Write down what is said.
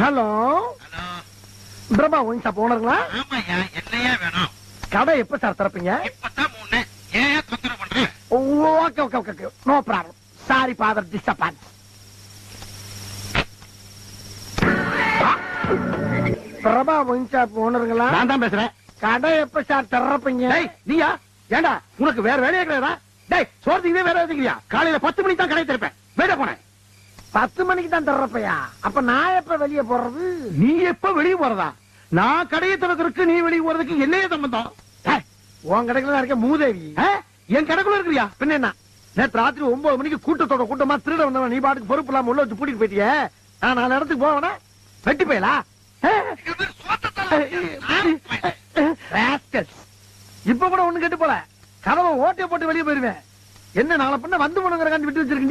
Hello Prabha wine shop ஓனருங்களா? ஆமாயா, என்னையா வேணும்? கடை எப்ப சார் திறப்பீங்க? இப்பதான் 3. ஏன் தொந்தரவு பண்ற? Okay okay okay, no problem. Sorry father disappoint. Prabha wine shop ஓனருங்களா? நான் தான் பேசுறேன். கடை எப்ப சார் திறப்பீங்க? டேய் நீயா? ஏண்டா உனக்கு வேற வேலையே கிடையாதா? டேய் சோர்த்திக்கவே வேற எதுக்குறியா? காலையில 10 மணிக்கு தான் கடை திறப்பேன். வேட போனேன். 10 மணிக்கு தான் திறப்பையா? அப்ப நான் எப்ப வெளியே போறது? நீ எப்ப வெளியே போறதா? நான் கடையை திறக்கிறதுக்கு நீ வெளியே போறதுக்கு என்னைய சம்பந்தம்? உன் கடைக்குள்ள இருக்க மூதேவி என் கடைக்குள்ள இருக்கிறியா? பின்ன என்ன? நேற்று ராத்திரி 9 மணிக்கு கூட்டத்தோட கூட்டமா திருட வந்தவன் நீ பாட்டுக்கு பொறுப்பு இல்லாம உள்ள வச்சு பூட்டிட்டு போயிட்டியே. நான் 4 இடத்துக்கு போவேனா? வெட்டி போயலா? இப்ப கூட ஒண்ணு கெட்டு போல. கதவை ஓட்டைய போட்டு வெளியே போயிருவேன். என்ன நாளை பண்ண வந்து போனுங்கிற விட்டு வச்சிருக்கீங்க.